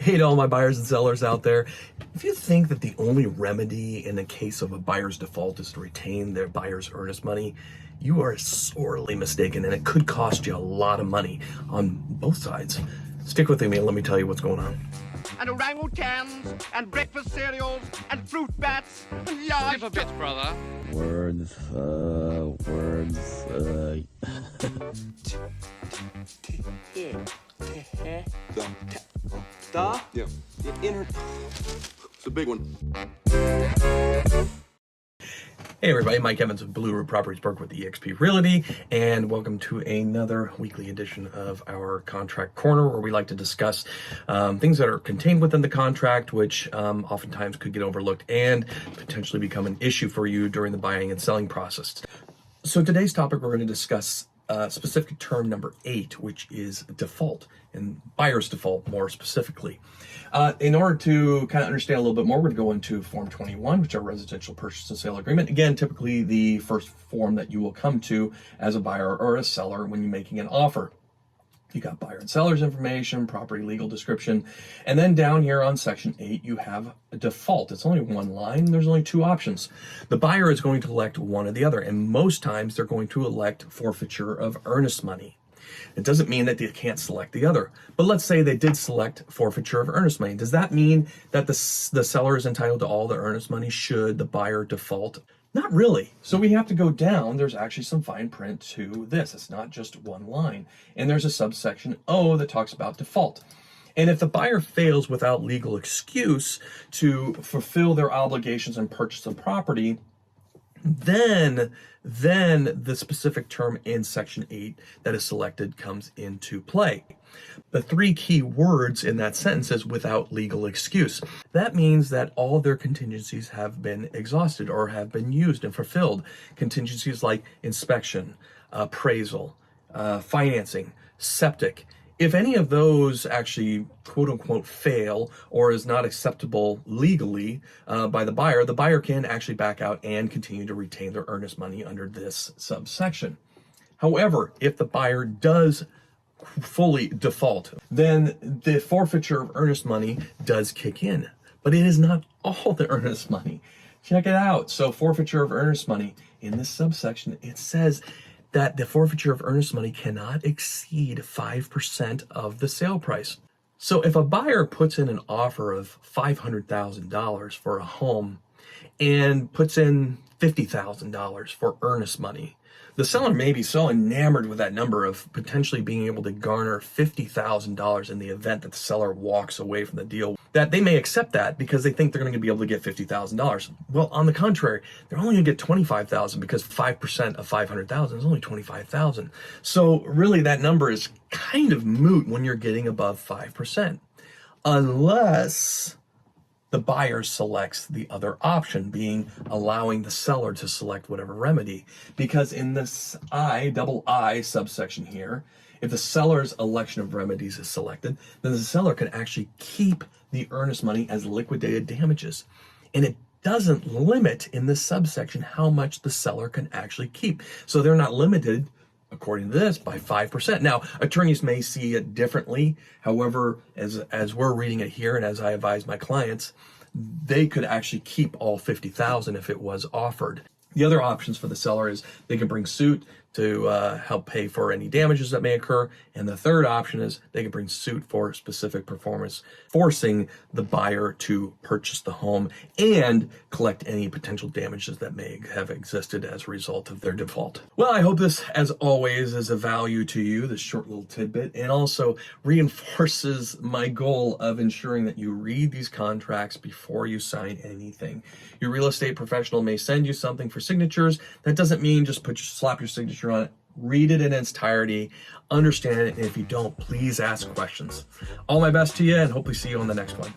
Hey to all my buyers and sellers out there. If you think that the only remedy in the case of a buyer's default is to retain their buyer's earnest money, you are sorely mistaken, and it could cost you a lot of money on both sides. Stick with me and let me tell you what's going on. And orangutans, and breakfast cereals, and fruit bats, and yards. Give a bit, brother. Words. Da? Yeah. The inner. It's a big one. Hey everybody, Mike Evans of Blue Root Properties, work with eXp Realty, and welcome to another weekly edition of our Contract Corner, where we like to discuss things that are contained within the contract, which oftentimes could get overlooked and potentially become an issue for you during the buying and selling process. So today's topic, we're going to discuss specific term number 8, which is default, and buyer's default more specifically. In order to kind of understand a little bit more, we're going to go into Form 21, which are residential purchase and sale agreement. Again, typically the first form that you will come to as a buyer or a seller when you're making an offer. You got buyer and seller's information, property legal description, and then down here on section 8, you have a default. It's only one line. There's only two options. The buyer is going to elect one or the other, and most times they're going to elect forfeiture of earnest money. It doesn't mean that they can't select the other, but let's say they did select forfeiture of earnest money. Does that mean that the seller is entitled to all the earnest money should the buyer default? Not really. So we have to go down. There's actually some fine print to this. It's not just one line. And there's a subsection O that talks about default. And if the buyer fails without legal excuse to fulfill their obligations and purchase of property, then the specific term in section 8 that is selected comes into play. The three key words in that sentence is without legal excuse. That means that all of their contingencies have been exhausted or have been used and fulfilled. Contingencies like inspection, appraisal, financing, septic. If any of those actually quote unquote fail or is not acceptable legally by the buyer can actually back out and continue to retain their earnest money under this subsection. However, if the buyer does fully default, then the forfeiture of earnest money does kick in, but it is not all the earnest money. Check it out. So forfeiture of earnest money in this subsection, it says that the forfeiture of earnest money cannot exceed 5% of the sale price. So if a buyer puts in an offer of $500,000 for a home and puts in $50,000 for earnest money, the seller may be so enamored with that number of potentially being able to garner $50,000 in the event that the seller walks away from the deal that they may accept that because they think they're going to be able to get $50,000. Well, on the contrary, they're only going to get $25,000 because 5% of $500,000 is only $25,000. So really that number is kind of moot when you're getting above 5%, unless the buyer selects the other option, being allowing the seller to select whatever remedy. Because in this I subsection here, if the seller's election of remedies is selected, then the seller can actually keep the earnest money as liquidated damages. And it doesn't limit in this subsection how much the seller can actually keep. So they're not limited, according to this, by 5%. Now, attorneys may see it differently. However, as we're reading it here, and as I advise my clients, they could actually keep all $50,000 if it was offered. The other options for the seller is they can bring suit to help pay for any damages that may occur. And the third option is they can bring suit for specific performance, forcing the buyer to purchase the home and collect any potential damages that may have existed as a result of their default. Well, I hope this, as always, is of value to you, this short little tidbit, and also reinforces my goal of ensuring that you read these contracts before you sign anything. Your real estate professional may send you something for signatures. That doesn't mean just slap your signature on it. Read it in its entirety, understand it, and if you don't, please ask questions. All my best to you, and hopefully see you on the next one.